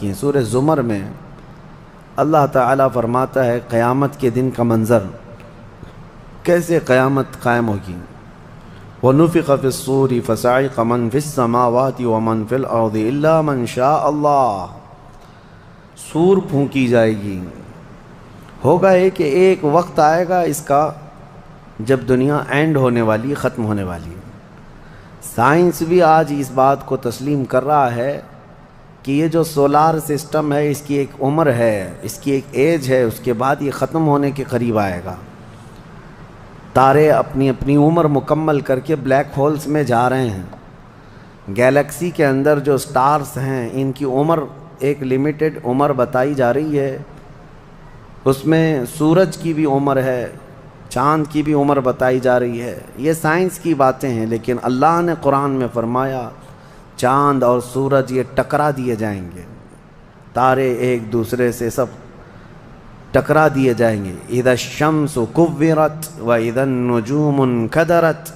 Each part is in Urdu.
کہ سورہ زمر میں اللہ تعالیٰ فرماتا ہے قیامت کے دن کا منظر، کیسے قیامت قائم ہوگی۔ وَنُفِخَ فِي الصُّورِ فَصَعِقَ مَنْ فِي السَّمَاوَاتِ وَمَنْ فِي الْأَرْضِ إِلَّا مَنْ شَاءَ اللَّهُ، سور پھونکی جائے گی۔ ہوگا یہ کہ ایک وقت آئے گا اس کا جب دنیا اینڈ ہونے والی، ختم ہونے والی۔ سائنس بھی آج اس بات کو تسلیم کر رہا ہے کہ یہ جو سولار سسٹم ہے اس کی ایک عمر ہے، اس کی ایک ایج ہے، اس کے بعد یہ ختم ہونے کے قریب آئے گا۔ تارے اپنی اپنی عمر مکمل کر کے بلیک ہولز میں جا رہے ہیں۔ گیلیکسی کے اندر جو سٹارز ہیں ان کی عمر ایک لیمیٹڈ عمر بتائی جا رہی ہے، اس میں سورج کی بھی عمر ہے، چاند کی بھی عمر بتائی جا رہی ہے۔ یہ سائنس کی باتیں ہیں، لیکن اللہ نے قرآن میں فرمایا چاند اور سورج یہ ٹکرا دیے جائیں گے، تارے ایک دوسرے سے سب ٹکرا دیے جائیں گے۔ اذا الشمس کورت واذا النجوم انکدرت،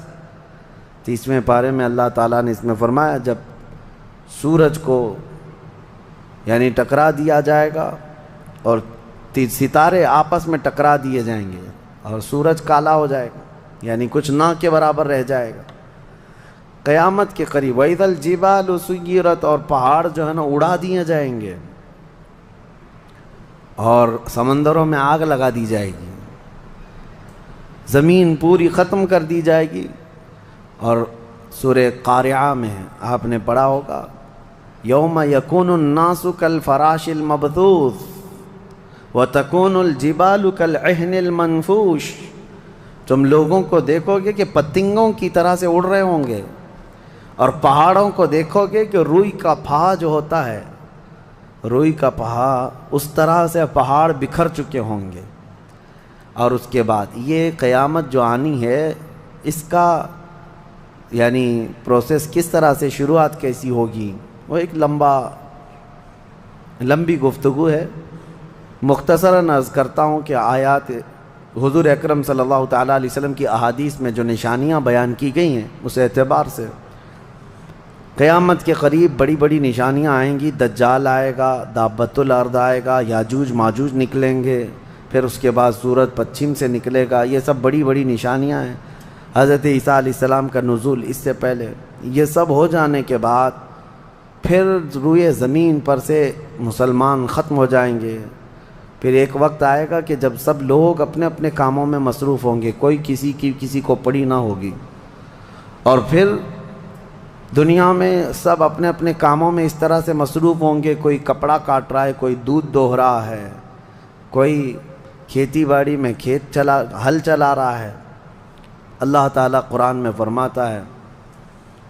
30ویں پارے میں اللہ تعالیٰ نے اس میں فرمایا جب سورج کو یعنی ٹکرا دیا جائے گا اور ستارے آپس میں ٹکرا دیے جائیں گے اور سورج کالا ہو جائے گا، یعنی کچھ نہ کے برابر رہ جائے گا قیامت کے قریب۔ وَإِذَا الْجِبَالُ سُيِّرَتْ، اور پہاڑ جو ہے نا اڑا دیے جائیں گے اور سمندروں میں آگ لگا دی جائے گی، زمین پوری ختم کر دی جائے گی۔ اور سورہ قارعہ میں آپ نے پڑھا ہوگا یوم یکون الناس کالفراش المبثوث وتکون الجبال کالعہن المنفوش، تم لوگوں کو دیکھو گے کہ پتنگوں کی طرح سے اڑ رہے ہوں گے، اور پہاڑوں کو دیکھو گے کہ روئی کا پھا جو ہوتا ہے، روئی کا پہا اس طرح سے پہاڑ بکھر چکے ہوں گے۔ اور اس کے بعد یہ قیامت جو آنی ہے اس کا یعنی پروسیس کس طرح سے، شروعات کیسی ہوگی، وہ ایک لمبی گفتگو ہے۔ مختصراً عرض کرتا ہوں کہ آیات حضور اکرم صلی اللہ تعالیٰ علیہ وسلم کی احادیث میں جو نشانیاں بیان کی گئی ہیں اس اعتبار سے قیامت کے قریب بڑی بڑی نشانیاں آئیں گی۔ دجال آئے گا، دابۃ الارض آئے گا، یاجوج ماجوج نکلیں گے، پھر اس کے بعد سورج پچھم سے نکلے گا۔ یہ سب بڑی بڑی نشانیاں ہیں۔ حضرت عیسیٰ علیہ السلام کا نزول اس سے پہلے، یہ سب ہو جانے کے بعد پھر روئے زمین پر سے مسلمان ختم ہو جائیں گے۔ پھر ایک وقت آئے گا کہ جب سب لوگ اپنے اپنے کاموں میں مصروف ہوں گے، کوئی کسی کو پڑی نہ ہوگی، اور پھر دنیا میں سب اپنے اپنے کاموں میں اس طرح سے مصروف ہوں گے، کوئی کپڑا کاٹ رہا ہے، کوئی دودھ دوہ رہا ہے، کوئی کھیتی باڑی میں ہل چلا رہا ہے۔ اللہ تعالیٰ قرآن میں فرماتا ہے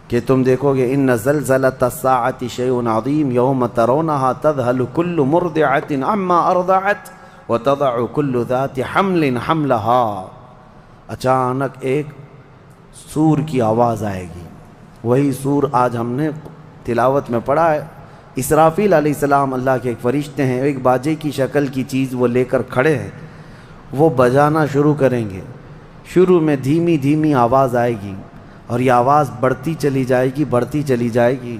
کہ تم دیکھو گے ان زلزلۃ الساعۃ شیء عظیم یوم ترونھا تذہل کل مرضعۃ عما ارضعت وتضع کل ذات حمل حملھا، اچانک ایک سور کی آواز آئے گی۔ وہی سور آج ہم نے تلاوت میں پڑھا ہے۔ اسرافیل علیہ السلام اللہ کے ایک فرشتے ہیں، ایک باجے کی شکل کی چیز وہ لے کر کھڑے ہیں، وہ بجانا شروع کریں گے۔ شروع میں دھیمی دھیمی آواز آئے گی اور یہ آواز بڑھتی چلی جائے گی،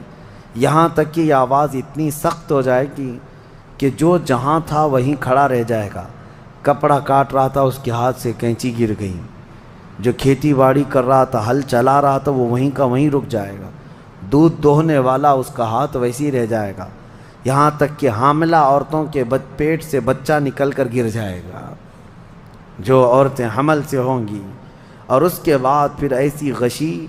یہاں تک کہ یہ آواز اتنی سخت ہو جائے گی کہ جو جہاں تھا وہیں کھڑا رہ جائے گا۔ کپڑا کاٹ رہا تھا اس کے ہاتھ سے کینچی گر گئی، جو کھیتی باڑی کر رہا تھا، ہل چلا رہا تھا، وہ وہیں کا وہیں رک جائے گا۔ دودھ دوہنے والا اس کا ہاتھ ویسے ہی رہ جائے گا، یہاں تک کہ حاملہ عورتوں کے پیٹ سے بچہ نکل کر گر جائے گا، جو عورتیں حمل سے ہوں گی۔ اور اس کے بعد پھر ایسی غشی،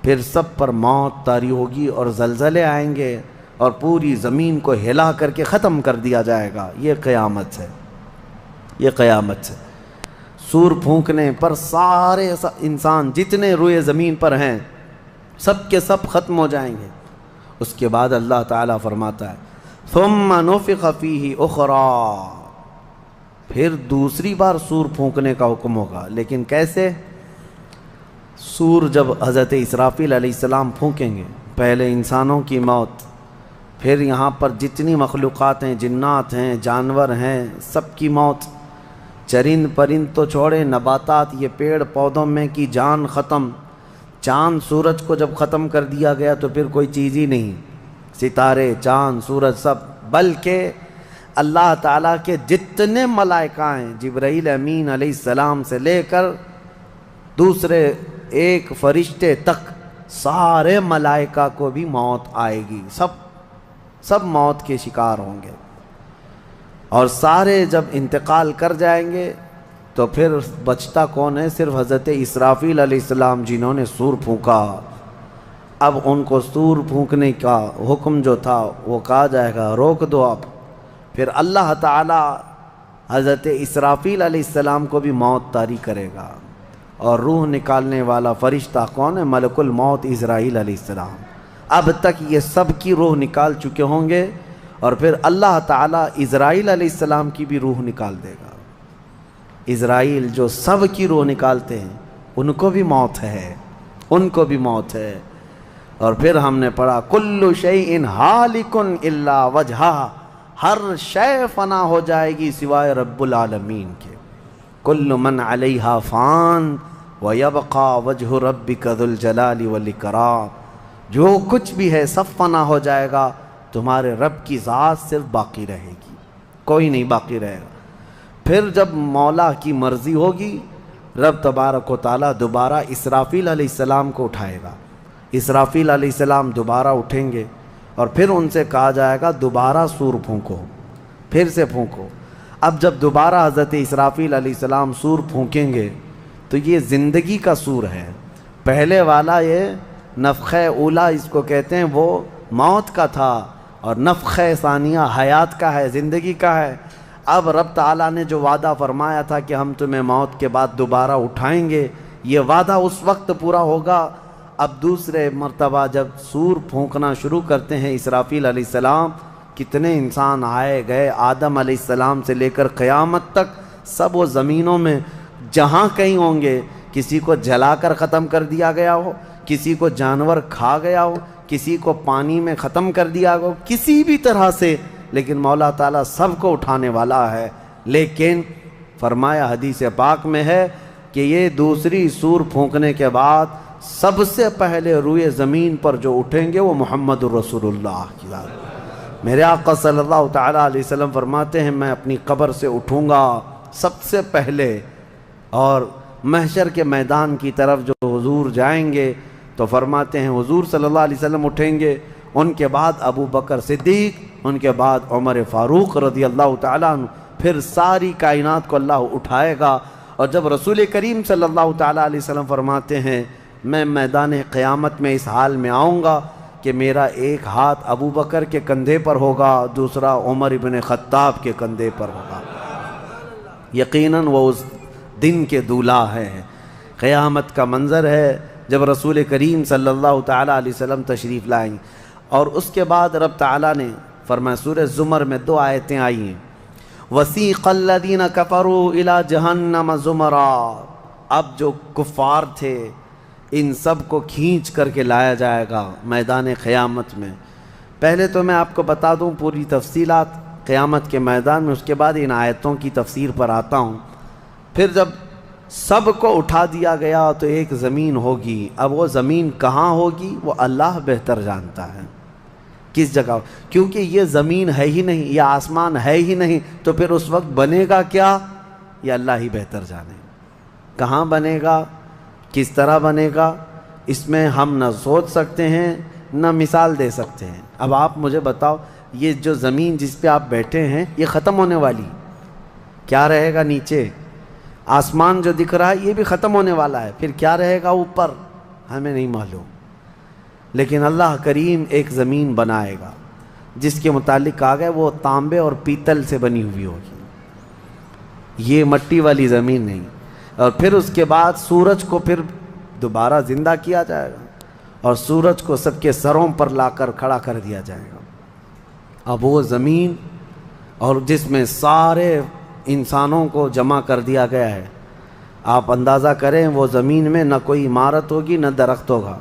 پھر سب پر موت طاری ہوگی اور زلزلے آئیں گے اور پوری زمین کو ہلا کر کے ختم کر دیا جائے گا۔ یہ قیامت ہے، یہ قیامت ہے۔ سور پھونکنے پر سارے انسان جتنے روئے زمین پر ہیں سب کے سب ختم ہو جائیں گے۔ اس کے بعد اللہ تعالیٰ فرماتا ہے ثم نفخ فیہ اخری، پھر دوسری بار سور پھونکنے کا حکم ہوگا۔ لیکن کیسے؟ سور جب حضرت اسرافیل علیہ السلام پھونکیں گے، پہلے انسانوں کی موت، پھر یہاں پر جتنی مخلوقات ہیں، جنات ہیں، جانور ہیں، سب کی موت، چرند پرند تو چھوڑے، نباتات، یہ پیڑ پودوں میں کی جان ختم۔ چاند سورج کو جب ختم کر دیا گیا تو پھر کوئی چیز ہی نہیں، ستارے، چاند، سورج سب بلکہ اللہ تعالیٰ کے جتنے ملائکہ ہیں، جبرائیل امین علیہ السلام سے لے کر دوسرے ایک فرشتے تک، سارے ملائکہ کو بھی موت آئے گی، سب موت کے شکار ہوں گے، اور سارے جب انتقال کر جائیں گے تو پھر بچتا کون ہے؟ صرف حضرت اسرافیل علیہ السلام، جنہوں نے سور پھونکا۔ اب ان کو سور پھونکنے کا حکم جو تھا وہ کہا جائے گا روک دو اب۔ پھر اللہ تعالی حضرت اسرافیل علیہ السلام کو بھی موت طاری کرے گا، اور روح نکالنے والا فرشتہ کون ہے؟ ملک الموت اسرائیل علیہ السلام۔ اب تک یہ سب کی روح نکال چکے ہوں گے، اور پھر اللہ تعالیٰ اسرائیل علیہ السلام کی بھی روح نکال دے گا۔ اسرائیل جو سب کی روح نکالتے ہیں، ان کو بھی موت ہے، ان کو بھی موت ہے۔ اور پھر ہم نے پڑھا کل شیء ہالک الا وجہہ، ہر شے فنا ہو جائے گی سوائے رب العالمین کے۔ کل من علیہا فان ویبقى وجہ ربک ذو الجلال والاکرام، جو کچھ بھی ہے سب فنا ہو جائے گا، تمہارے رب کی ذات صرف باقی رہے گی، کوئی نہیں باقی رہے گا۔ پھر جب مولا کی مرضی ہوگی، رب تبارک و تعالیٰ دوبارہ اسرافیل علیہ السلام کو اٹھائے گا۔ اسرافیل علیہ السلام دوبارہ اٹھیں گے، اور پھر ان سے کہا جائے گا دوبارہ سور پھونکو، پھر سے پھونکو۔ اب جب دوبارہ حضرت اسرافیل علیہ السلام سور پھونکیں گے تو یہ زندگی کا سور ہے۔ پہلے والا یہ نفخہ اولا اس کو کہتے ہیں، وہ موت کا تھا، اور نفخہ ثانیہ حیات کا ہے، زندگی کا ہے۔ اب رب تعالیٰ نے جو وعدہ فرمایا تھا کہ ہم تمہیں موت کے بعد دوبارہ اٹھائیں گے، یہ وعدہ اس وقت پورا ہوگا۔ اب دوسرے مرتبہ جب سور پھونکنا شروع کرتے ہیں اسرافیل علیہ السلام، کتنے انسان آئے گئے، آدم علیہ السلام سے لے کر قیامت تک، سب وہ زمینوں میں جہاں کہیں ہوں گے، کسی کو جلا کر ختم کر دیا گیا ہو، کسی کو جانور کھا گیا ہو، کسی کو پانی میں ختم کر دیا ہو، کسی بھی طرح سے، لیکن مولا تعالیٰ سب کو اٹھانے والا ہے۔ لیکن فرمایا حدیث پاک میں ہے کہ یہ دوسری سور پھونکنے کے بعد سب سے پہلے روئے زمین پر جو اٹھیں گے وہ محمد الرسول اللہ کی ذات۔ میرے آقا صلی اللہ تعالیٰ علیہ وسلم فرماتے ہیں میں اپنی قبر سے اٹھوں گا سب سے پہلے، اور محشر کے میدان کی طرف جو حضور جائیں گے تو فرماتے ہیں حضور صلی اللہ علیہ وسلم اٹھیں گے، ان کے بعد ابو بکر صدیق، ان کے بعد عمر فاروق رضی اللہ تعالیٰ عنہ، پھر ساری کائنات کو اللہ اٹھائے گا۔ اور جب رسول کریم صلی اللہ تعالیٰ علیہ وسلم فرماتے ہیں میں میدان قیامت میں اس حال میں آؤں گا کہ میرا ایک ہاتھ ابو بکر کے کندھے پر ہوگا، دوسرا عمر ابن خطاب کے کندھے پر ہوگا۔ یقیناً وہ اس دن کے دولہا ہیں۔ قیامت کا منظر ہے جب رسول کریم صلی اللہ تعالیٰ علیہ وسلم تشریف لائیں گے۔ اور اس کے بعد رب تعالیٰ نے فرمایا، سورہ زمر میں 2 آیتیں آئی ہیں، وَسِيقَ الَّذِينَ كَفَرُوا إِلَى جَهَنَّمَ زُمَرًا، اب جو کفار تھے ان سب کو کھینچ کر کے لایا جائے گا میدان قیامت میں۔ پہلے تو میں آپ کو بتا دوں پوری تفصیلات قیامت کے میدان میں، اس کے بعد ان آیتوں کی تفسیر پر آتا ہوں۔ پھر جب سب کو اٹھا دیا گیا تو ایک زمین ہوگی، اب وہ زمین کہاں ہوگی وہ اللہ بہتر جانتا ہے کس جگہ، کیونکہ یہ زمین ہے ہی نہیں، یہ آسمان ہے ہی نہیں، تو پھر اس وقت بنے گا کیا یہ اللہ ہی بہتر جانے۔ کہاں بنے گا، کس طرح بنے گا، اس میں ہم نہ سوچ سکتے ہیں نہ مثال دے سکتے ہیں۔ اب آپ مجھے بتاؤ، یہ جو زمین جس پہ آپ بیٹھے ہیں یہ ختم ہونے والی، کیا رہے گا نیچے؟ آسمان جو دکھ رہا ہے یہ بھی ختم ہونے والا ہے، پھر کیا رہے گا اوپر ہمیں نہیں معلوم۔ لیکن اللہ کریم ایک زمین بنائے گا جس کے متعلق کہا گیا وہ تانبے اور پیتل سے بنی ہوئی ہوگی، یہ مٹی والی زمین نہیں۔ اور پھر اس کے بعد سورج کو پھر دوبارہ زندہ کیا جائے گا، اور سورج کو سب کے سروں پر لا کر کھڑا کر دیا جائے گا۔ اب وہ زمین اور جس میں سارے انسانوں کو جمع کر دیا گیا ہے، آپ اندازہ کریں وہ زمین میں نہ کوئی عمارت ہوگی نہ درخت ہوگا،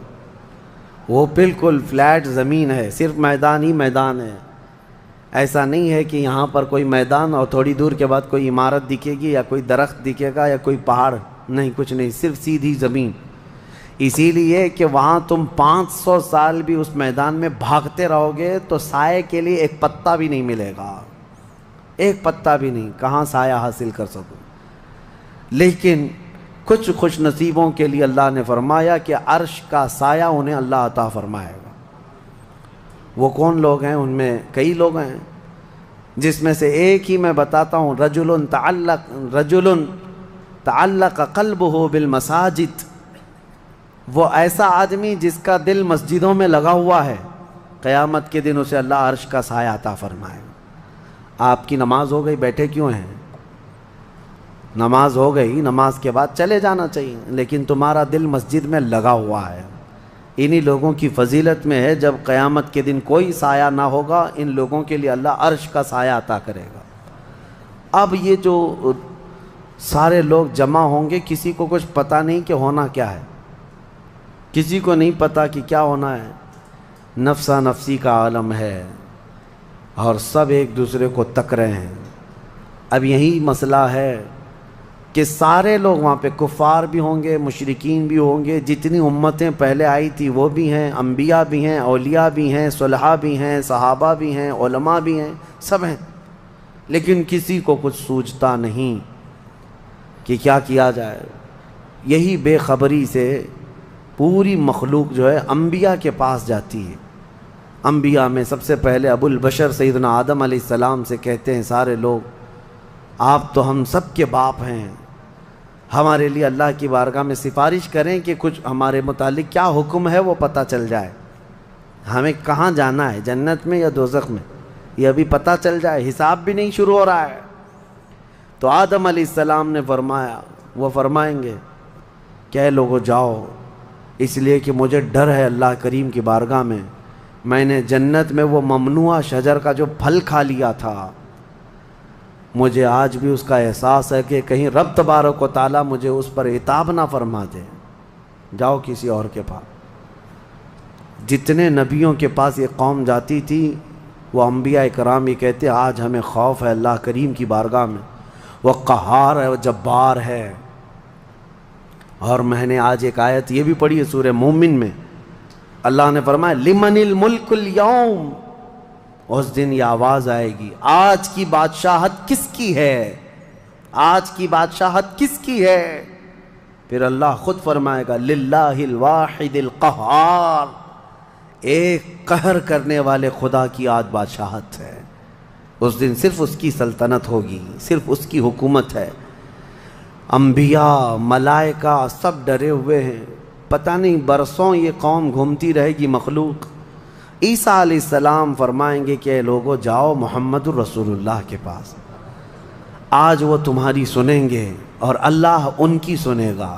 وہ بالکل فلیٹ زمین ہے، صرف میدان ہی میدان ہے۔ ایسا نہیں ہے کہ یہاں پر کوئی میدان اور تھوڑی دور کے بعد کوئی عمارت دکھے گی یا کوئی درخت دکھے گا یا کوئی پہاڑ، نہیں، کچھ نہیں، صرف سیدھی زمین۔ اسی لیے کہ وہاں تم 500 سال بھی اس میدان میں بھاگتے رہو گے تو سائے کے لیے ایک پتا بھی نہیں ملے گا، ایک پتا بھی نہیں، کہاں سایہ حاصل کر سکو۔ لیکن کچھ خوش نصیبوں کے لیے اللہ نے فرمایا کہ عرش کا سایہ انہیں اللہ عطا فرمائے گا۔ وہ کون لوگ ہیں؟ ان میں کئی لوگ ہیں، جس میں سے ایک ہی میں بتاتا ہوں، رجل تعلق قلبہ بالمساجد، وہ ایسا آدمی جس کا دل مسجدوں میں لگا ہوا ہے، قیامت کے دن اسے اللہ عرش کا سایہ عطا فرمائے گا۔ آپ کی نماز ہو گئی، بیٹھے کیوں ہیں؟ نماز ہو گئی، نماز کے بعد چلے جانا چاہیے، لیکن تمہارا دل مسجد میں لگا ہوا ہے۔ انہی لوگوں کی فضیلت میں ہے جب قیامت کے دن کوئی سایہ نہ ہوگا، ان لوگوں کے لیے اللہ عرش کا سایہ عطا کرے گا۔ اب یہ جو سارے لوگ جمع ہوں گے، کسی کو کچھ پتہ نہیں کہ ہونا کیا ہے، کسی کو نہیں پتہ کہ کیا ہونا ہے، نفسا نفسی کا عالم ہے اور سب ایک دوسرے کو تک رہے ہیں۔ اب یہی مسئلہ ہے کہ سارے لوگ وہاں پہ کفار بھی ہوں گے، مشرکین بھی ہوں گے، جتنی امتیں پہلے آئی تھی وہ بھی ہیں، انبیاء بھی ہیں، اولیاء بھی ہیں، صلحاء بھی ہیں، صحابہ بھی ہیں، علماء بھی ہیں، سب ہیں، لیکن کسی کو کچھ سوچتا نہیں کہ کیا کیا جائے۔ یہی بے خبری سے پوری مخلوق جو ہے انبیاء کے پاس جاتی ہے۔ انبیاء میں سب سے پہلے ابو البشر سیدنا آدم علیہ السلام سے کہتے ہیں سارے لوگ، آپ تو ہم سب کے باپ ہیں، ہمارے لیے اللہ کی بارگاہ میں سفارش کریں کہ کچھ ہمارے متعلق کیا حکم ہے وہ پتہ چل جائے، ہمیں کہاں جانا ہے، جنت میں یا دوزخ میں، یہ ابھی پتہ چل جائے، حساب بھی نہیں شروع ہو رہا ہے۔ تو آدم علیہ السلام نے فرمایا، وہ فرمائیں گے کہ اے لوگو جاؤ، اس لیے کہ مجھے ڈر ہے اللہ کریم کی بارگاہ میں نے جنت میں وہ ممنوع شجر کا جو پھل کھا لیا تھا، مجھے آج بھی اس کا احساس ہے کہ کہیں رب تبارک و تعالیٰ مجھے اس پر عتاب نہ فرما دے، جاؤ کسی اور کے پاس۔ جتنے نبیوں کے پاس یہ قوم جاتی تھی وہ انبیاء کرام یہ کہتے آج ہمیں خوف ہے اللہ کریم کی بارگاہ میں، وہ قہار ہے، وہ جبار ہے۔ اور میں نے آج ایک آیت یہ بھی پڑھی ہے سورہ مومن میں، اللہ نے فرمایا لمن الملک اليوم، اس دن یہ آواز آئے گی، آج کی بادشاہت کس کی ہے، آج کی بادشاہت کس کی ہے؟ پھر اللہ خود فرمائے گا للہ الواحد القہار، ایک قہر کرنے والے خدا کی آج بادشاہت ہے۔ اس دن صرف اس کی سلطنت ہوگی، صرف اس کی حکومت ہے۔ انبیاء، ملائکہ سب ڈرے ہوئے ہیں، پتہ نہیں برسوں یہ قوم گھومتی رہے گی مخلوق۔ عیسیٰ علیہ السلام فرمائیں گے کہ اے لوگو جاؤ محمد الرسول اللہ کے پاس، آج وہ تمہاری سنیں گے اور اللہ ان کی سنے گا۔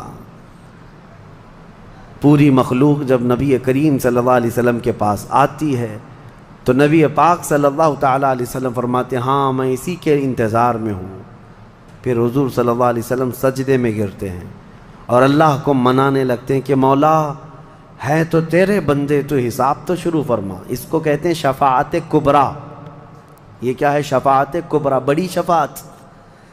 پوری مخلوق جب نبی کریم صلی اللہ علیہ وسلم کے پاس آتی ہے تو نبی پاک صلی اللہ تعالیٰ علیہ وسلم فرماتے ہیں ہاں میں اسی کے انتظار میں ہوں۔ پھر حضور صلی اللہ علیہ وسلم سجدے میں گرتے ہیں اور اللہ کو منانے لگتے ہیں کہ مولا ہے تو تیرے بندے، تو حساب تو شروع فرما۔ اس کو کہتے ہیں شفاعت کبریٰ۔ یہ کیا ہے؟ شفاعت کبریٰ، بڑی شفاعت،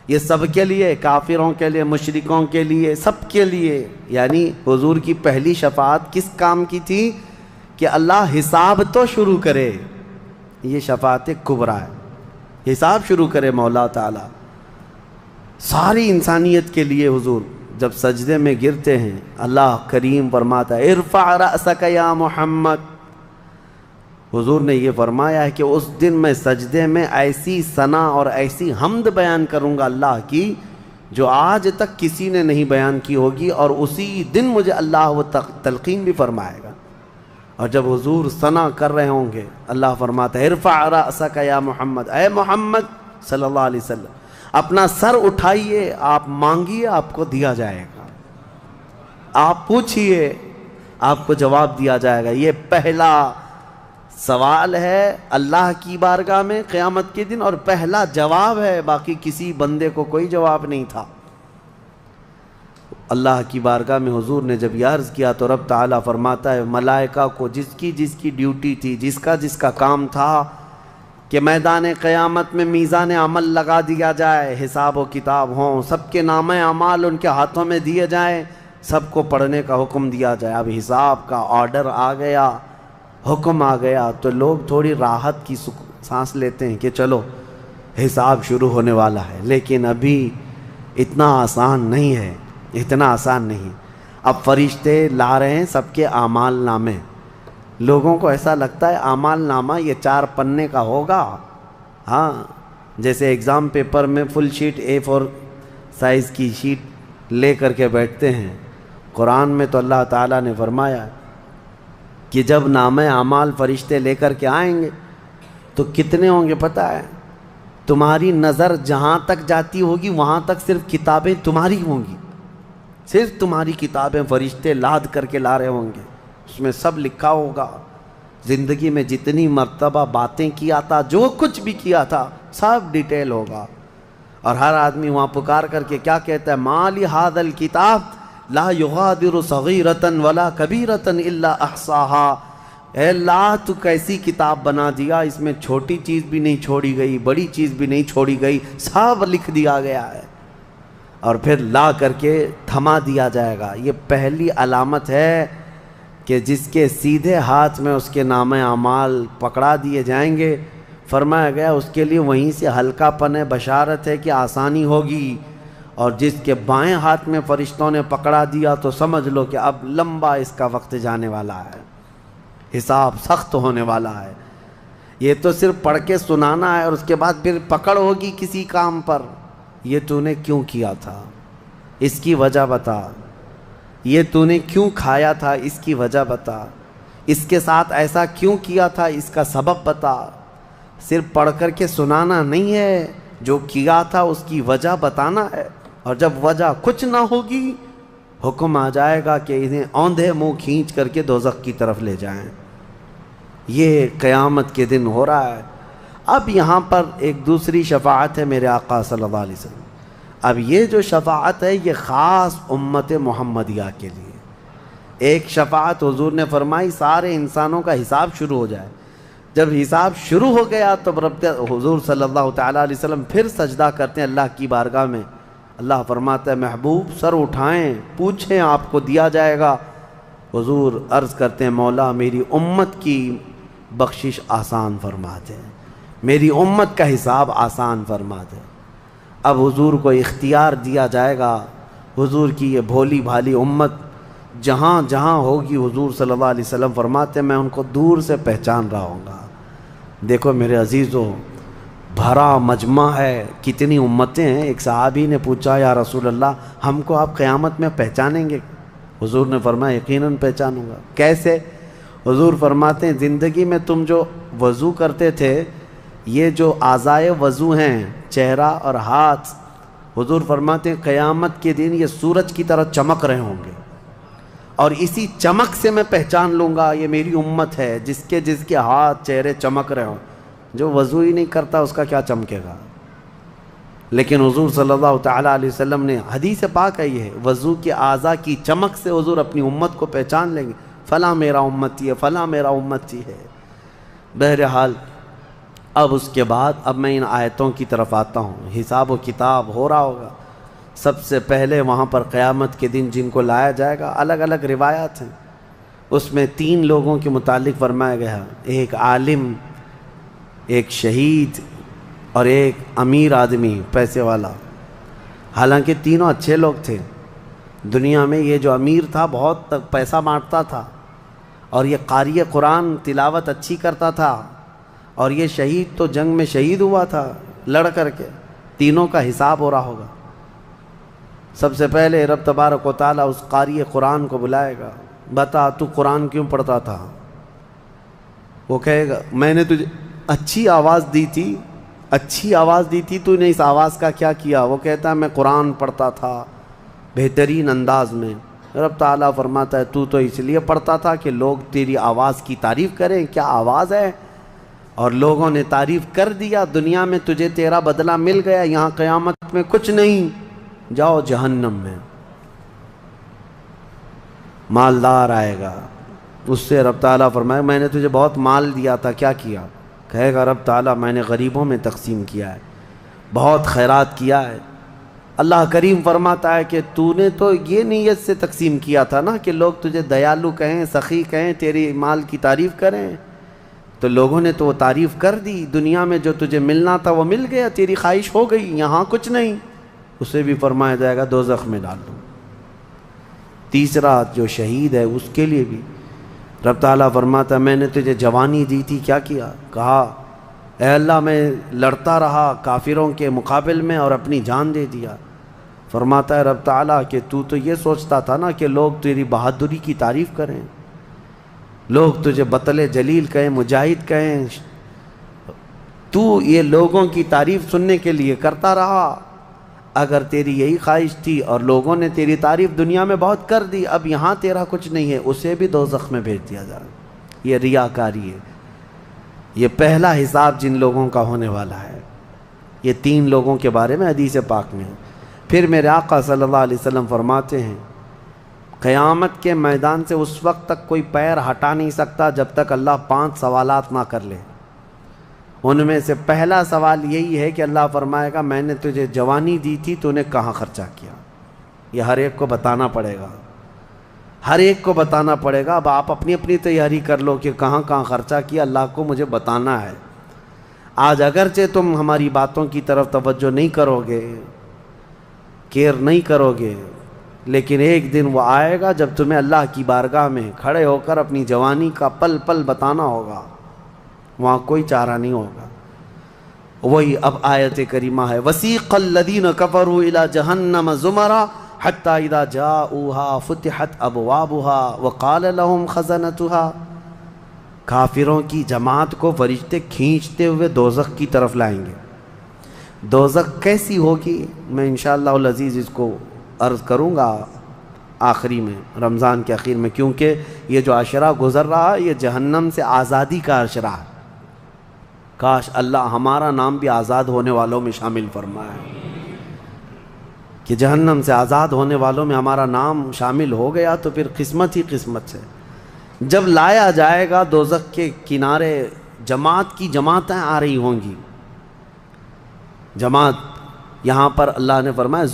یہ سب کے لیے، کافروں کے لیے، مشرکوں کے لیے، سب کے لیے۔ یعنی حضور کی پہلی شفاعت کس کام کی تھی؟ کہ اللہ حساب تو شروع کرے، یہ شفاعت کبریٰ ہے، حساب شروع کرے مولا تعالی۔ ساری انسانیت کے لیے حضور جب سجدے میں گرتے ہیں اللہ کریم فرماتا ہے ارفع رأسک یا محمد۔ حضور نے یہ فرمایا ہے کہ اس دن میں سجدے میں ایسی ثنا اور ایسی حمد بیان کروں گا اللہ کی جو آج تک کسی نے نہیں بیان کی ہوگی، اور اسی دن مجھے اللہ وہ تلقین بھی فرمائے گا۔ اور جب حضور ثنا کر رہے ہوں گے اللہ فرماتا ہے ارفع رأسک یا محمد، اے محمد صلی اللہ علیہ وسلم اپنا سر اٹھائیے، آپ مانگیے آپ کو دیا جائے گا، آپ پوچھئے آپ کو جواب دیا جائے گا۔ یہ پہلا سوال ہے اللہ کی بارگاہ میں قیامت کے دن، اور پہلا جواب ہے، باقی کسی بندے کو کوئی جواب نہیں تھا۔ اللہ کی بارگاہ میں حضور نے جب یہ عرض کیا تو رب تعالیٰ فرماتا ہے ملائکہ کو جس کی ڈیوٹی تھی، جس کا کام تھا کہ میدان قیامت میں میزان عمل لگا دیا جائے، حساب و کتاب ہوں، سب کے نامہ اعمال ان کے ہاتھوں میں دیے جائیں، سب کو پڑھنے کا حکم دیا جائے، اب حساب کا آرڈر آ گیا، حکم آ گیا، تو لوگ تھوڑی راحت کی سانس لیتے ہیں کہ چلو حساب شروع ہونے والا ہے، لیکن ابھی اتنا آسان نہیں ہے، اتنا آسان نہیں۔ اب فرشتے لا رہے ہیں سب کے اعمال نامے، لوگوں کو ایسا لگتا ہے اعمال نامہ یہ 4 پنے کا ہوگا، ہاں جیسے ایگزام پیپر میں فل شیٹ A4 سائز کی شیٹ لے کر کے بیٹھتے ہیں۔ قرآن میں تو اللہ تعالیٰ نے فرمایا کہ جب نامہ اعمال فرشتے لے کر کے آئیں گے تو کتنے ہوں گے پتہ ہے؟ تمہاری نظر جہاں تک جاتی ہوگی وہاں تک صرف کتابیں تمہاری ہوں گی، صرف تمہاری کتابیں فرشتے لاد کر کے لا رہے ہوں گے، اس میں سب لکھا ہوگا، زندگی میں جتنی مرتبہ باتیں کیا تھا، جو کچھ بھی کیا تھا سب ڈیٹیل ہوگا۔ اور ہر آدمی وہاں پکار کر کے کیا کہتا ہے؟ ما لی ھذا الکتاب لا یغادر صغیرۃ ولا کبیرۃ الا احصاها، اے اللہ تو کیسی کتاب بنا دیا، اس میں چھوٹی چیز بھی نہیں چھوڑی گئی، بڑی چیز بھی نہیں چھوڑی گئی، سب لکھ دیا گیا ہے، اور پھر لا کر کے تھما دیا جائے گا۔ یہ پہلی علامت ہے کہ جس کے سیدھے ہاتھ میں اس کے نامہ اعمال پکڑا دیے جائیں گے، فرمایا گیا اس کے لیے وہیں سے ہلکا پن بشارت ہے کہ آسانی ہوگی، اور جس کے بائیں ہاتھ میں فرشتوں نے پکڑا دیا تو سمجھ لو کہ اب لمبا اس کا وقت جانے والا ہے، حساب سخت ہونے والا ہے۔ یہ تو صرف پڑھ کے سنانا ہے، اور اس کے بعد پھر پکڑ ہوگی کسی کام پر، یہ تو نے کیوں کیا تھا اس کی وجہ بتا، یہ تو نے کیوں کھایا تھا اس کی وجہ بتا، اس کے ساتھ ایسا کیوں کیا تھا اس کا سبب بتا۔ صرف پڑھ کر کے سنانا نہیں ہے، جو کیا تھا اس کی وجہ بتانا ہے، اور جب وجہ کچھ نہ ہوگی حکم آ جائے گا کہ انہیں اوندھے منہ کھینچ کر کے دوزخ کی طرف لے جائیں۔ یہ قیامت کے دن ہو رہا ہے۔ اب یہاں پر ایک دوسری شفاعت ہے میرے آقا صلی اللہ علیہ وسلم۔ اب یہ جو شفاعت ہے یہ خاص امت محمدیہ کے لیے۔ ایک شفاعت حضور نے فرمائی سارے انسانوں کا حساب شروع ہو جائے، جب حساب شروع ہو گیا تو حضور صلی اللہ تعالیٰ علیہ وسلم پھر سجدہ کرتے ہیں اللہ کی بارگاہ میں۔ اللہ فرماتا ہے محبوب سر اٹھائیں، پوچھیں آپ کو دیا جائے گا۔ حضور عرض کرتے ہیں مولا میری امت کی بخشش آسان فرما دے، میری امت کا حساب آسان فرما دے۔ اب حضور کو اختیار دیا جائے گا، حضور کی یہ بھولی بھالی امت جہاں جہاں ہوگی حضور صلی اللہ علیہ وسلم فرماتے ہیں میں ان کو دور سے پہچان رہا ہوں گا۔ دیکھو میرے عزیزو، بھرا مجمع ہے، کتنی امتیں ہیں۔ ایک صحابی نے پوچھا یا رسول اللہ ہم کو آپ قیامت میں پہچانیں گے؟ حضور نے فرمایا یقیناً پہچانوں گا۔ کیسے؟ حضور فرماتے ہیں زندگی میں تم جو وضو کرتے تھے، یہ جو اعضائے وضو ہیں چہرہ اور ہاتھ، حضور فرماتے ہیں قیامت کے دن یہ سورج کی طرح چمک رہے ہوں گے، اور اسی چمک سے میں پہچان لوں گا یہ میری امت ہے، جس کے ہاتھ چہرے چمک رہے ہوں۔ جو وضو ہی نہیں کرتا اس کا کیا چمکے گا؟ لیکن حضور صلی اللہ تعالیٰ علیہ وسلم نے حدیث پاک ہے یہ، وضو کے اعضاء کی چمک سے حضور اپنی امت کو پہچان لیں گے، فلاں میرا امتی ہے، فلاں میرا امتی ہے۔ بہرحال اب اس کے بعد اب میں ان آیتوں کی طرف آتا ہوں۔ حساب و کتاب ہو رہا ہوگا۔ سب سے پہلے وہاں پر قیامت کے دن جن کو لایا جائے گا، الگ الگ روایات ہیں، اس میں 3 لوگوں کے متعلق فرمایا گیا، ایک عالم، ایک شہید، اور ایک امیر آدمی پیسے والا۔ حالانکہ تینوں اچھے لوگ تھے دنیا میں۔ یہ جو امیر تھا بہت پیسہ بانٹتا تھا، اور یہ قاری قرآن تلاوت اچھی کرتا تھا، اور یہ شہید تو جنگ میں شہید ہوا تھا لڑ کر کے۔ تینوں کا حساب ہو رہا ہوگا۔ سب سے پہلے رب تبارک و تعالیٰ اس قاری قرآن کو بلائے گا، بتا تو قرآن کیوں پڑھتا تھا؟ وہ کہے گا میں نے تجھے اچھی آواز دی تھی، اچھی آواز دی تھی، تو نے اس آواز کا کیا کیا؟ وہ کہتا ہے میں قرآن پڑھتا تھا بہترین انداز میں۔ رب تعالیٰ فرماتا ہے تو اس لیے پڑھتا تھا کہ لوگ تیری آواز کی تعریف کریں، کیا آواز ہے، اور لوگوں نے تعریف کر دیا، دنیا میں تجھے تیرا بدلہ مل گیا، یہاں قیامت میں کچھ نہیں، جاؤ جہنم میں۔ مالدار آئے گا، اس سے رب تعالیٰ فرمائے میں نے تجھے بہت مال دیا تھا، کیا کیا؟ کہے گا رب تعالیٰ میں نے غریبوں میں تقسیم کیا ہے، بہت خیرات کیا ہے، اللہ کریم فرماتا ہے کہ تو نے تو یہ نیت سے تقسیم کیا تھا نا کہ لوگ تجھے دیالو کہیں، سخی کہیں، تیری مال کی تعریف کریں، تو لوگوں نے تو وہ تعریف کر دی، دنیا میں جو تجھے ملنا تھا وہ مل گیا، تیری خواہش ہو گئی، یہاں کچھ نہیں، اسے بھی فرمایا جائے گا دوزخ میں ڈال دو۔ تیسرا جو شہید ہے اس کے لیے بھی رب تعالیٰ فرماتا ہے میں نے تجھے جوانی دی تھی، کیا کیا؟ کہا اے اللہ میں لڑتا رہا کافروں کے مقابل میں اور اپنی جان دے دیا۔ فرماتا ہے رب تعالیٰ کہ تو یہ سوچتا تھا نا کہ لوگ تیری بہادری کی تعریف کریں، لوگ تجھے بطل جلیل کہیں، مجاہد کہیں، تو یہ لوگوں کی تعریف سننے کے لیے کرتا رہا۔ اگر تیری یہی خواہش تھی اور لوگوں نے تیری تعریف دنیا میں بہت کر دی، اب یہاں تیرا کچھ نہیں ہے، اسے بھی دوزخ میں بھیج دیا جائے۔ یہ ریاکاری ہے۔ یہ پہلا حساب جن لوگوں کا ہونے والا ہے، یہ 3 لوگوں کے بارے میں حدیث پاک میں ہے۔ پھر میرے آقا صلی اللہ علیہ وسلم فرماتے ہیں قیامت کے میدان سے اس وقت تک کوئی پیر ہٹا نہیں سکتا جب تک اللہ 5 سوالات نہ کر لے۔ ان میں سے پہلا سوال یہی ہے کہ اللہ فرمائے گا میں نے تجھے جوانی دی تھی، تو نے کہاں خرچہ کیا؟ یہ ہر ایک کو بتانا پڑے گا، ہر ایک کو بتانا پڑے گا۔ اب آپ اپنی اپنی تیاری کر لو کہ کہاں کہاں خرچہ کیا، اللہ کو مجھے بتانا ہے۔ آج اگرچہ تم ہماری باتوں کی طرف توجہ نہیں کرو گے، کیئر نہیں کرو گے، لیکن ایک دن وہ آئے گا جب تمہیں اللہ کی بارگاہ میں کھڑے ہو کر اپنی جوانی کا پل پل بتانا ہوگا، وہاں کوئی چارہ نہیں ہوگا۔ وہی اب آیت کریمہ ہے وَسِيقَ الَّذِينَ كَفَرُوا إِلَى جَهَنَّمَ زُمَرًا حَتَّى إِذَا جَاءُوهَا فُتِحَتْ أَبْوَابُهَا وَقَالَ لَهُمْ خَزَنَتُهَا، کافروں کی جماعت کو فرشتے کھینچتے ہوئے دوزخ کی طرف لائیں گے۔ دوزخ کیسی ہوگی میں انشاءاللہ العزیز اس کو عرض کروں گا آخری میں، رمضان کے آخر میں، کیونکہ یہ جو عشرہ گزر رہا ہے یہ جہنم سے آزادی کا عشرہ ہے۔ کاش اللہ ہمارا نام بھی آزاد ہونے والوں میں شامل فرمائے کہ جہنم سے آزاد ہونے والوں میں ہمارا نام شامل ہو گیا تو پھر قسمت ہی قسمت سے۔ جب لایا جائے گا دوزخ کے کنارے جماعت کی جماعتیں آ رہی ہوں گی، جماعت یہاں پر اللہ نے فرمایا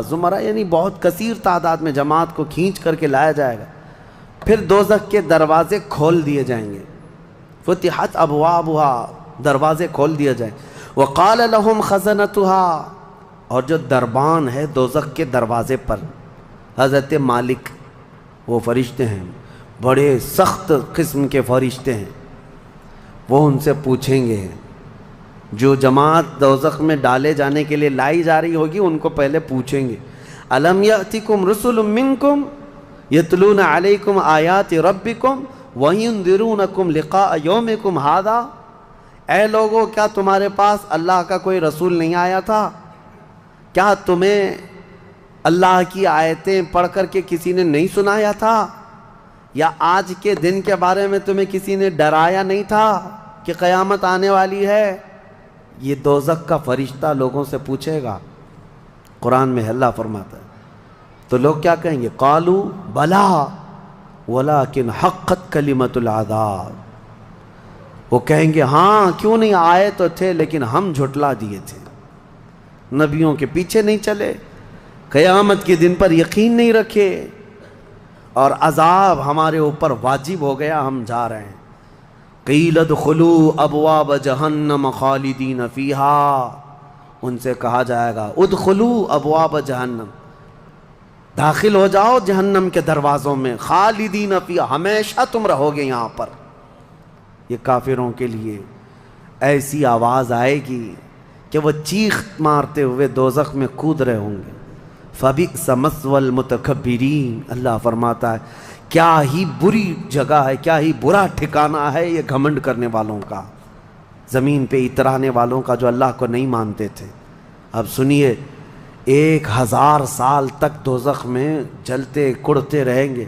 زمرہ یعنی بہت کثیر تعداد میں جماعت کو کھینچ کر کے لایا جائے گا۔ پھر دوزخ کے دروازے کھول دیے جائیں گے، فتحت ابوابها، دروازے کھول دیے جائیں۔ وقال لهم خزنتها، اور جو دربان ہے دوزخ کے دروازے پر حضرت مالک، وہ فرشتے ہیں، بڑے سخت قسم کے فرشتے ہیں، وہ ان سے پوچھیں گے، جو جماعت دوزخ میں ڈالے جانے کے لیے لائی جا رہی ہوگی ان کو پہلے پوچھیں گے الم یأتکم رسل منکم یتلون علیکم آیات ربکم وینذرونکم لقاء یومکم ھذا، اے لوگو کیا تمہارے پاس اللہ کا کوئی رسول نہیں آیا تھا؟ کیا تمہیں اللہ کی آیتیں پڑھ کر کے کسی نے نہیں سنایا تھا؟ یا آج کے دن کے بارے میں تمہیں کسی نے ڈرایا نہیں تھا کہ قیامت آنے والی ہے؟ یہ دوزخ کا فرشتہ لوگوں سے پوچھے گا۔ قرآن میں اللہ فرماتا ہے تو لوگ کیا کہیں گے؟ قالوا بلا ولکن حقت کلمۃ العذاب، وہ کہیں گے ہاں کیوں نہیں آئے تو تھے لیکن ہم جھٹلا دیے تھے، نبیوں کے پیچھے نہیں چلے، قیامت کے دن پر یقین نہیں رکھے، اور عذاب ہمارے اوپر واجب ہو گیا، ہم جا رہے ہیں۔ قیل ادخلوا ابواب جہنم خالدین فیہا، ان سے کہا جائے گا ادخلوا ابواب جہنم، داخل ہو جاؤ جہنم کے دروازوں میں، خالدین فیہا، ہمیشہ تم رہو گے یہاں پر۔ یہ کافروں کے لیے ایسی آواز آئے گی کہ وہ چیخ مارتے ہوئے دوزخ میں کود رہے ہوں گے۔ فبئس مثوى المتکبرین، اللہ فرماتا ہے کیا ہی بری جگہ ہے، کیا ہی برا ٹھکانہ ہے یہ گھمنڈ کرنے والوں کا، زمین پہ اترانے والوں کا جو اللہ کو نہیں مانتے تھے۔ اب سنیے 1000 سال تک دوزخ میں جلتے کڑتے رہیں گے،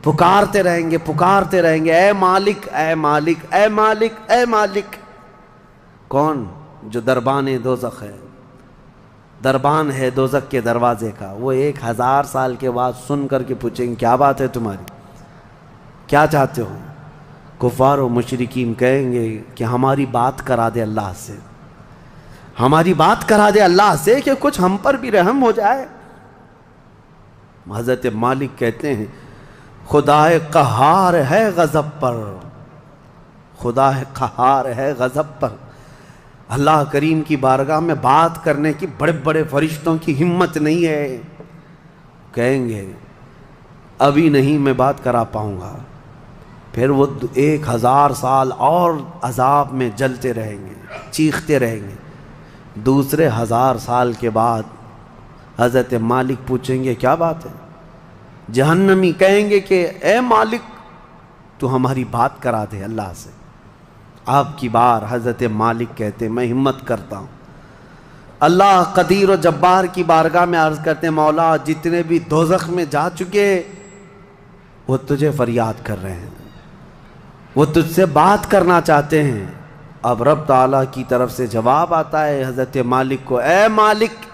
پکارتے رہیں گے اے مالک اے مالک اے مالک اے مالک۔ کون؟ جو دربان دوزخ ہے، دربان ہے دوزخ کے دروازے کا، وہ 1000 سال کے بعد سن کر کے پوچھیں گے کیا بات ہے تمہاری، کیا چاہتے ہو؟ کفار و مشرکین کہیں گے کہ ہماری بات کرا دے اللہ سے، ہماری بات کرا دے اللہ سے کہ کچھ ہم پر بھی رحم ہو جائے۔ حضرت مالک کہتے ہیں خدا قہار ہے غضب پر، خدا قہار ہے غضب پر۔ اللہ کریم کی بارگاہ میں بات کرنے کی بڑے بڑے فرشتوں کی ہمت نہیں ہے، کہیں گے ابھی نہیں میں بات کرا پاؤں گا، پھر وہ 1000 سال اور عذاب میں جلتے رہیں گے، چیختے رہیں گے۔ دوسرے 1000 سال کے بعد حضرت مالک پوچھیں گے کیا بات ہے؟ جہنمی کہیں گے کہ اے مالک تو ہماری بات کرا دے اللہ سے۔ آپ کی بار حضرت مالک کہتے میں ہمت کرتا ہوں۔ اللہ قدیر و جبار کی بارگاہ میں عرض کرتے مولا جتنے بھی دوزخ میں جا چکے وہ تجھے فریاد کر رہے ہیں، وہ تجھ سے بات کرنا چاہتے ہیں۔ اب رب تعالیٰ کی طرف سے جواب آتا ہے حضرت مالک کو، اے مالک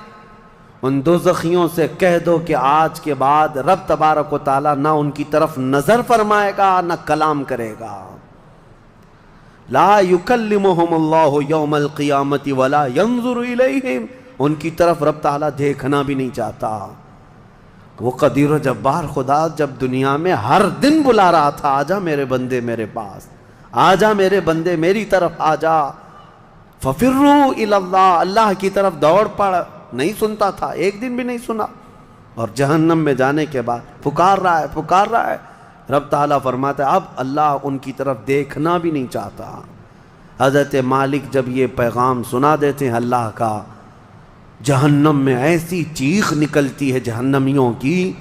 ان دوزخیوں سے کہہ دو کہ آج کے بعد رب تبارک و تعالیٰ نہ ان کی طرف نظر فرمائے گا نہ کلام کرے گا۔ لا یکلمہم اللہ یوم القیامت ولا ینظر الیہم، ان کی طرف رب تعالیٰ دیکھنا بھی نہیں چاہتا۔ وہ قدیر و جبار خدا جب دنیا میں ہر دن بلا رہا تھا آجا میرے بندے میرے پاس، آجا میرے بندے میری طرف آجا، ففروا الی اللہ، اللہ کی طرف دوڑ پڑ، نہیں سنتا تھا، ایک دن بھی نہیں سنا۔ اور جہنم میں جانے کے بعد پکار رہا ہے، رب تعالیٰ فرماتا ہے اب اللہ ان کی طرف دیکھنا بھی نہیں چاہتا۔ حضرت مالک جب یہ پیغام سنا دیتے ہیں اللہ کا، جہنم میں ایسی چیخ نکلتی ہے جہنمیوں کی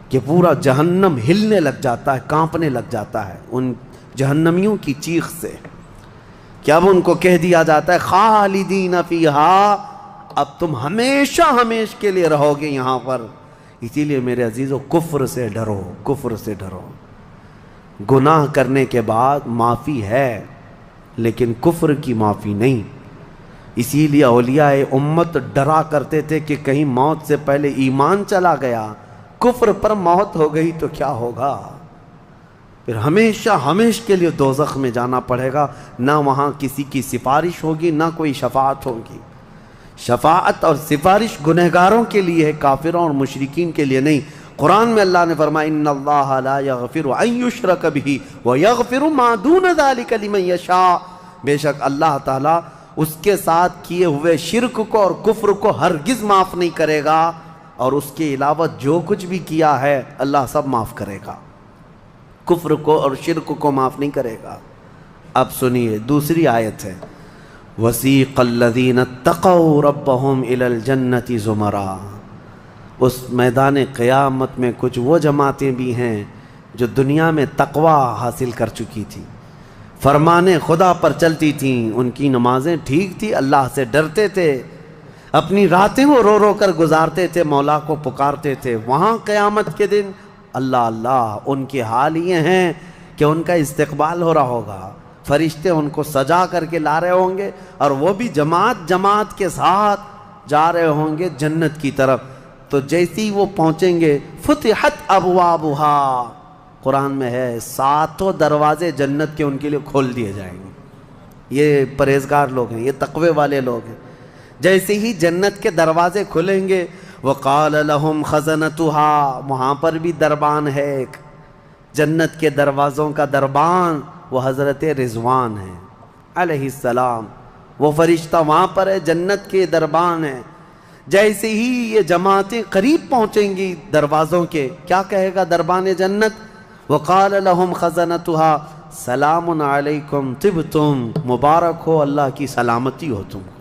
کہ پورا جہنم ہلنے لگ جاتا ہے، کانپنے لگ جاتا ہے ان جہنمیوں کی چیخ سے، کہ اب ان کو کہہ دیا جاتا ہے خالدین فیہا، اب تم ہمیشہ کے لیے رہو گے یہاں پر۔ اسی لیے میرے عزیزو کفر سے ڈرو، کفر سے ڈرو۔ گناہ کرنے کے بعد معافی ہے لیکن کفر کی معافی نہیں۔ اسی لیے اولیاء امت ڈرا کرتے تھے کہ کہیں موت سے پہلے ایمان چلا گیا، کفر پر موت ہو گئی تو کیا ہوگا؟ پھر ہمیشہ کے لیے دوزخ میں جانا پڑے گا، نہ وہاں کسی کی سفارش ہوگی نہ کوئی شفاعت ہوگی۔ شفاعت اور سفارش گنہگاروں کے لیے ہے، کافروں اور مشرکین کے لیے نہیں۔ قرآن میں اللہ نے فرمایا ان اللہ لا یغفر ان یشرک بہ ویغفر ما دون ذلک لمن یشاء، بے شک اللہ تعالیٰ اس کے ساتھ کیے ہوئے شرک کو اور کفر کو ہرگز معاف نہیں کرے گا، اور اس کے علاوہ جو کچھ بھی کیا ہے اللہ سب معاف کرے گا، کفر کو اور شرک کو معاف نہیں کرے گا۔ اب سنیے دوسری آیت ہے وَسِيقَ الَّذِينَ اتَّقَوْا رَبَّهُمْ إِلَى الْجَنَّةِ زُمَرًا، اس میدان قیامت میں کچھ وہ جماعتیں بھی ہیں جو دنیا میں تقوی حاصل کر چکی تھی، فرمان خدا پر چلتی تھیں، ان کی نمازیں ٹھیک تھی، اللہ سے ڈرتے تھے، اپنی راتیں وہ رو رو کر گزارتے تھے، مولا کو پکارتے تھے۔ وہاں قیامت کے دن اللہ ان کے حال یہ ہیں کہ ان کا استقبال ہو رہا ہوگا، فرشتے ان کو سجا کر کے لا رہے ہوں گے، اور وہ بھی جماعت کے ساتھ جا رہے ہوں گے جنت کی طرف۔ تو جیسی وہ پہنچیں گے فتحت ابوابہا، قرآن میں ہے 7 دروازے جنت کے ان کے لیے کھول دیے جائیں گے۔ یہ پرہیزگار لوگ ہیں، یہ تقوی والے لوگ ہیں۔ جیسے ہی جنت کے دروازے کھلیں گے وقال لهم خزنتها، وہاں پر بھی دربان ہے ایک، جنت کے دروازوں کا دربان وہ حضرت رضوان ہے علیہ السلام، وہ فرشتہ وہاں پر ہے، جنت کے دربان ہے۔ جیسے ہی یہ جماعتیں قریب پہنچیں گی دروازوں کے، کیا کہے گا دربان جنت؟ وقال لهم خزنتها سلام علیکم طبتم، مبارک ہو، اللہ کی سلامتی ہو تم کو۔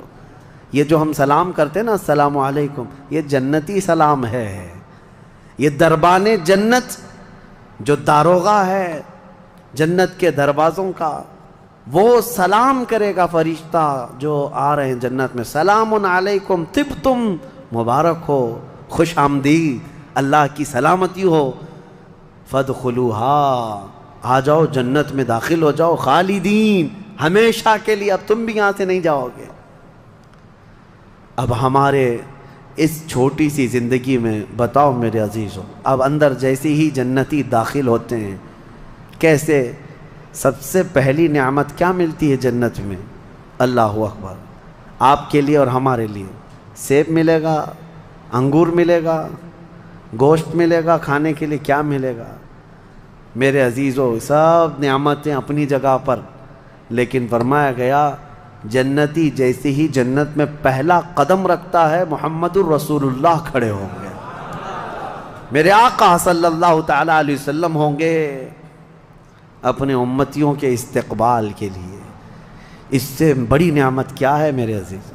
یہ جو ہم سلام کرتے ہیں نا السلام علیکم، یہ جنتی سلام ہے۔ یہ دربان جنت جو داروغہ ہے جنت کے دروازوں کا، وہ سلام کرے گا فرشتہ جو آ رہے ہیں جنت میں، سلام علیکم طبتم، مبارک ہو، خوش آمدید، اللہ کی سلامتی ہو، فادخلوها، آ جاؤ جنت میں داخل ہو جاؤ، خالدین، ہمیشہ کے لیے، اب تم بھی یہاں سے نہیں جاؤ گے۔ اب ہمارے اس چھوٹی سی زندگی میں بتاؤ میرے عزیزوں، اب اندر جیسے ہی جنتی داخل ہوتے ہیں کیسے، سب سے پہلی نعمت کیا ملتی ہے جنت میں؟ اللہ اکبر، آپ کے لیے اور ہمارے لیے سیب ملے گا، انگور ملے گا، گوشت ملے گا کھانے کے لیے، کیا ملے گا؟ میرے عزیزو سب نعمتیں اپنی جگہ پر، لیکن فرمایا گیا جنتی جیسے ہی جنت میں پہلا قدم رکھتا ہے محمد الرسول اللہ کھڑے ہوں گے، میرے آقا صلی اللہ تعالیٰ علیہ وسلم ہوں گے اپنے امتیوں کے استقبال کے لیے۔ اس سے بڑی نعمت کیا ہے میرے عزیز؟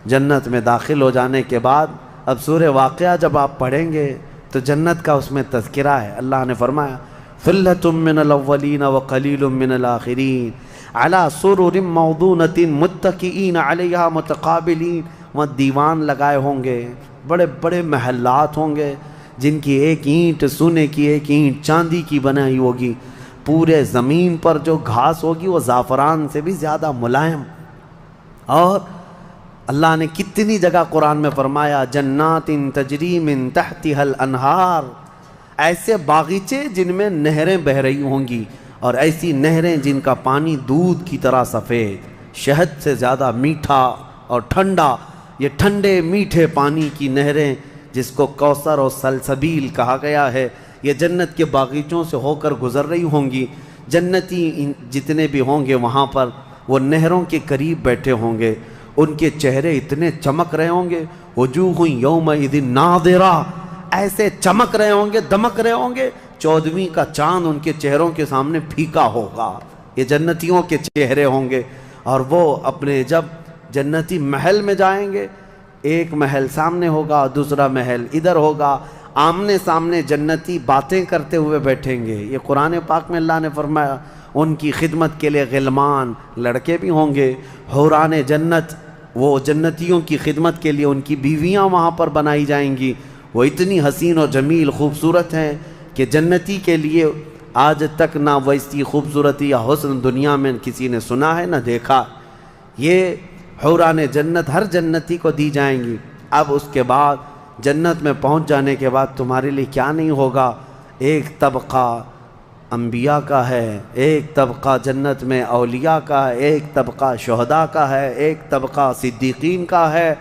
جنت میں داخل ہو جانے کے بعد اب سورہ واقعہ جب آپ پڑھیں گے تو جنت کا اس میں تذکرہ ہے۔ اللہ نے فرمایا ثُلَّةٌ مِّنَ الْأَوَّلِينَ وَقَلِيلٌ مِّنَ الْآخِرِينَ عَلَىٰ سُرُرٍ مَّوْضُونَةٍ مُتَّكِئِينَ عَلَيْهَا مُتَقَابِلِينَ، وہاں دیوان لگائے ہوں گے، بڑے بڑے محلات ہوں گے جن کی ایک اینٹ سونے کی، ایک اینٹ چاندی کی بنائی ہوگی، پورے زمین پر جو گھاس ہوگی وہ زعفران سے بھی زیادہ ملائم۔ اور اللہ نے کتنی جگہ قرآن میں فرمایا جنات تجری من تحتها الانہار، ایسے باغیچے جن میں نہریں بہہ رہی ہوں گی، اور ایسی نہریں جن کا پانی دودھ کی طرح سفید، شہد سے زیادہ میٹھا اور ٹھنڈا، یہ ٹھنڈے میٹھے پانی کی نہریں جس کو کوثر اور سلسبیل کہا گیا ہے، یہ جنت کے باغیچوں سے ہو کر گزر رہی ہوں گی۔ جنتی جتنے بھی ہوں گے وہاں پر وہ نہروں کے قریب بیٹھے ہوں گے، ان کے چہرے اتنے چمک رہے ہوں گے، وجوہ یومئذ ناظرہ، ایسے چمک رہے ہوں گے، دمک رہے ہوں گے، 14ویں کا چاند ان کے چہروں کے سامنے پھیکا ہوگا۔ یہ جنتیوں کے چہرے ہوں گے، اور وہ اپنے جب جنتی محل میں جائیں گے، ایک محل سامنے ہوگا، دوسرا محل ادھر ہوگا، آمنے سامنے جنتی باتیں کرتے ہوئے بیٹھیں گے۔ یہ قرآن پاک میں اللہ نے فرمایا ان کی خدمت کے لیے غلمان، لڑکے بھی ہوں گے، حوران جنت، وہ جنتیوں کی خدمت کے لیے ان کی بیویاں وہاں پر بنائی جائیں گی، وہ اتنی حسین و جمیل خوبصورت ہیں کہ جنتی کے لیے آج تک نہ ویسی خوبصورتی یا حسن دنیا میں کسی نے سنا ہے نہ دیکھا۔ یہ حوران جنت ہر جنتی کو دی جائیں گی۔ اب اس کے بعد جنت میں پہنچ جانے کے بعد تمہارے لیے کیا نہیں ہوگا؟ ایک طبقہ انبیاء کا ہے، ایک طبقہ جنت میں اولیاء کا ہے، ایک طبقہ شہداء کا ہے، ایک طبقہ صدیقین کا ہے،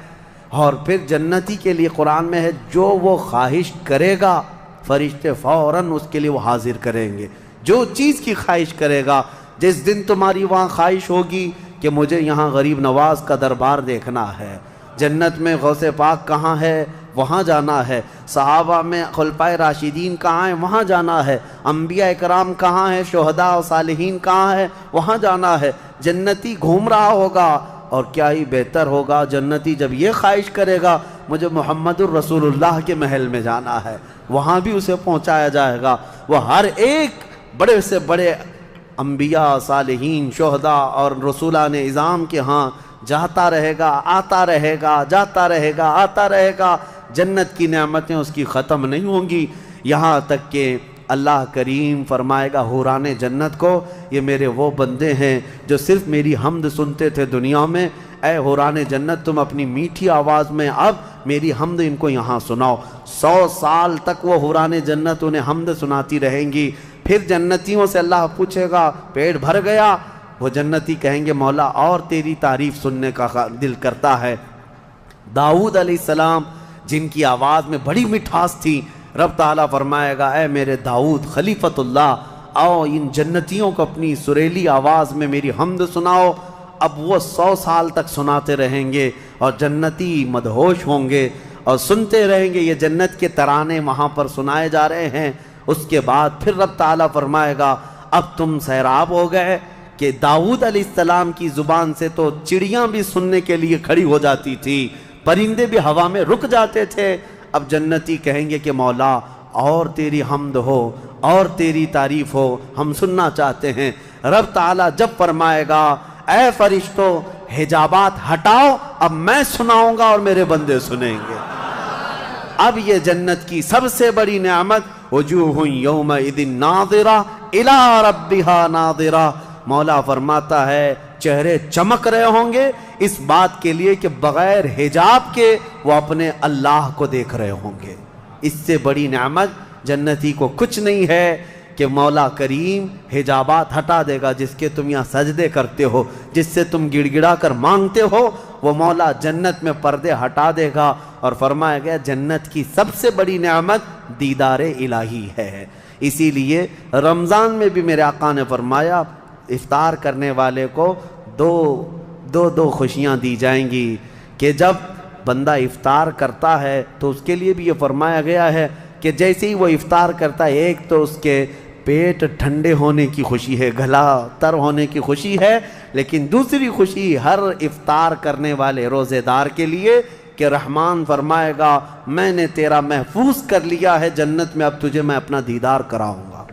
اور پھر جنتی کے لیے قرآن میں ہے جو وہ خواہش کرے گا فرشتے فوراً اس کے لیے وہ حاضر کریں گے، جو چیز کی خواہش کرے گا۔ جس دن تمہاری وہاں خواہش ہوگی کہ مجھے یہاں غریب نواز کا دربار دیکھنا ہے، جنت میں غوث پاک کہاں ہے وہاں جانا ہے، صحابہ میں خلفائے راشدین کہاں ہیں وہاں جانا ہے، انبیاء اکرام کہاں ہیں، شہداء و صالحین کہاں ہیں وہاں جانا ہے، جنتی گھوم رہا ہوگا۔ اور کیا ہی بہتر ہوگا جنتی جب یہ خواہش کرے گا مجھے محمد الرسول اللہ کے محل میں جانا ہے، وہاں بھی اسے پہنچایا جائے گا۔ وہ ہر ایک بڑے سے بڑے انبیاء، صالحین، شہداء اور رسولان اعظام کے ہاں جاتا رہے گا، آتا رہے گا، جاتا رہے گا، آتا رہے گا۔ جنت کی نعمتیں اس کی ختم نہیں ہوں گی، یہاں تک کہ اللہ کریم فرمائے گا حوران جنت کو یہ میرے وہ بندے ہیں جو صرف میری حمد سنتے تھے دنیا میں، اے حوران جنت تم اپنی میٹھی آواز میں اب میری حمد ان کو یہاں سناؤ۔ 100 سال تک وہ حوران جنت انہیں حمد سناتی رہیں گی۔ پھر جنتیوں سے اللہ پوچھے گا پیٹ بھر گیا؟ وہ جنتی کہیں گے مولا اور تیری تعریف سننے کا دل کرتا ہے۔ داؤد علیہ السلام جن کی آواز میں بڑی مٹھاس تھی، رب تعالیٰ فرمائے گا اے میرے داؤد خلیفۃ اللہ، آؤ ان جنتیوں کو اپنی سریلی آواز میں میری حمد سناؤ۔ اب وہ 100 سال تک سناتے رہیں گے اور جنتی مدہوش ہوں گے اور سنتے رہیں گے، یہ جنت کے ترانے وہاں پر سنائے جا رہے ہیں۔ اس کے بعد پھر رب تعالیٰ فرمائے گا اب تم سیراب ہو گئے کہ داؤد علیہ السلام کی زبان سے تو چڑیاں بھی سننے کے لیے کھڑی ہو جاتی تھی، پرندے بھی ہوا میں رک جاتے تھے۔ اب جنتی کہیں گے کہ مولا اور تیری حمد ہو اور تیری تعریف ہو، ہم سننا چاہتے ہیں۔ رب تعالیٰ جب فرمائے گا اے فرشتوں حجابات ہٹاؤ، اب میں سناؤں گا اور میرے بندے سنیں گے۔ اب یہ جنت کی سب سے بڑی نعمت وجوہ یومئذ ناظرہ الی ربہا ناظرہ، مولا فرماتا ہے چہرے چمک رہے ہوں گے اس بات کے لیے کہ بغیر حجاب کے وہ اپنے اللہ کو دیکھ رہے ہوں گے۔ اس سے بڑی نعمت جنتی کو کچھ نہیں ہے کہ مولا کریم حجابات ہٹا دے گا جس کے تم یہاں سجدے کرتے ہو، جس سے تم گڑ گڑا کر مانگتے ہو، وہ مولا جنت میں پردے ہٹا دے گا، اور فرمایا گیا جنت کی سب سے بڑی نعمت دیدار الہی ہے۔ اسی لیے رمضان میں بھی میرے آقا نے فرمایا افطار کرنے والے کو دو خوشیاں دی جائیں گی، کہ جب بندہ افطار کرتا ہے تو اس کے لیے بھی یہ فرمایا گیا ہے کہ جیسے ہی وہ افطار کرتا ہے، ایک تو اس کے پیٹ ٹھنڈے ہونے کی خوشی ہے، گلا تر ہونے کی خوشی ہے، لیکن دوسری خوشی ہر افطار کرنے والے روزے دار کے لیے کہ رحمان فرمائے گا میں نے تیرا محفوظ کر لیا ہے جنت میں، اب تجھے میں اپنا دیدار کراؤں گا۔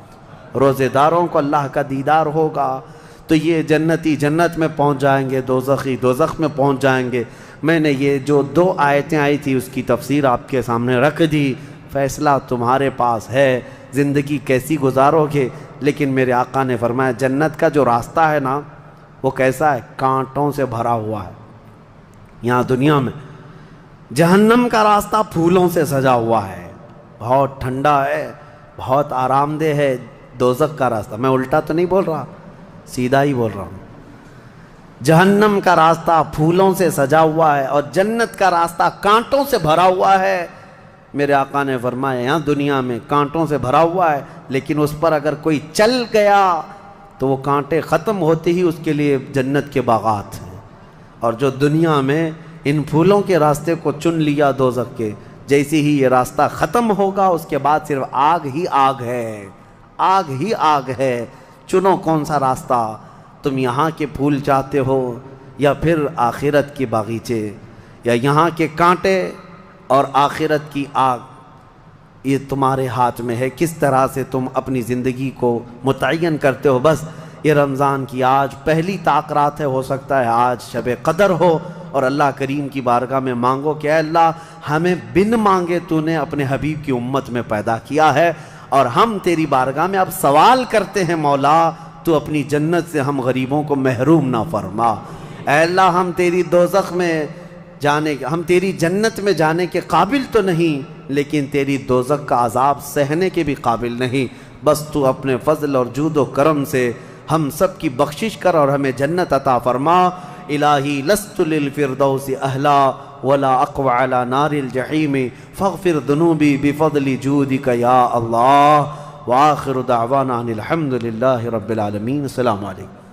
روزے داروں کو اللہ کا دیدار ہوگا تو یہ جنتی جنت میں پہنچ جائیں گے، دوزخی دوزخ میں پہنچ جائیں گے۔ میں نے یہ جو 2 آیتیں آئی تھی اس کی تفسیر آپ کے سامنے رکھ دی، فیصلہ تمہارے پاس ہے، زندگی کیسی گزارو گے۔ لیکن میرے آقا نے فرمایا جنت کا جو راستہ ہے نا وہ کیسا ہے؟ کانٹوں سے بھرا ہوا ہے یہاں دنیا میں۔ جہنم کا راستہ پھولوں سے سجا ہوا ہے، بہت ٹھنڈا ہے، بہت آرام دہ ہے۔ دوزخ کا راستہ، میں الٹا تو نہیں بول رہا، سیدھا ہی بول رہا ہوں، جہنم کا راستہ پھولوں سے سجا ہوا ہے اور جنت کا راستہ کانٹوں سے بھرا ہوا ہے۔ میرے آقا نے فرمایا یہاں دنیا میں کانٹوں سے بھرا ہوا ہے، لیکن اس پر اگر کوئی چل گیا تو وہ کانٹے ختم ہوتے ہی اس کے لیے جنت کے باغات ہیں۔ اور جو دنیا میں ان پھولوں کے راستے کو چن لیا دوزخ کے، جیسے ہی یہ راستہ ختم ہوگا اس کے بعد صرف آگ ہی آگ ہے، آگ ہی آگ ہے۔ چنو کون سا راستہ، تم یہاں کے پھول چاہتے ہو یا پھر آخرت کے باغیچے، یا یہاں کے کانٹے اور آخرت کی آگ، یہ تمہارے ہاتھ میں ہے، کس طرح سے تم اپنی زندگی کو متعین کرتے ہو۔ بس یہ رمضان کی آج پہلی طاقرات ہے، ہو سکتا ہے آج شب قدر ہو، اور اللہ کریم کی بارگاہ میں مانگو کہ اے اللہ ہمیں بن مانگے تو نے اپنے حبیب کی امت میں پیدا کیا ہے، اور ہم تیری بارگاہ میں اب سوال کرتے ہیں مولا تو اپنی جنت سے ہم غریبوں کو محروم نہ فرما۔ اے اللہ ہم تیری دوزخ میں ہم تیری جنت میں جانے کے قابل تو نہیں، لیکن تیری دوزخ کا عذاب سہنے کے بھی قابل نہیں، بس تو اپنے فضل اور جود و کرم سے ہم سب کی بخشش کر اور ہمیں جنت عطا فرما۔ الہی لست للفردوس اہلا ولا اقوى على نار الجحیم فاغفر ذنوبی بفضل جودک یا اللہ۔ وآخر دعوانا ان الحمد للہ رب العالمین۔ السلام علیکم۔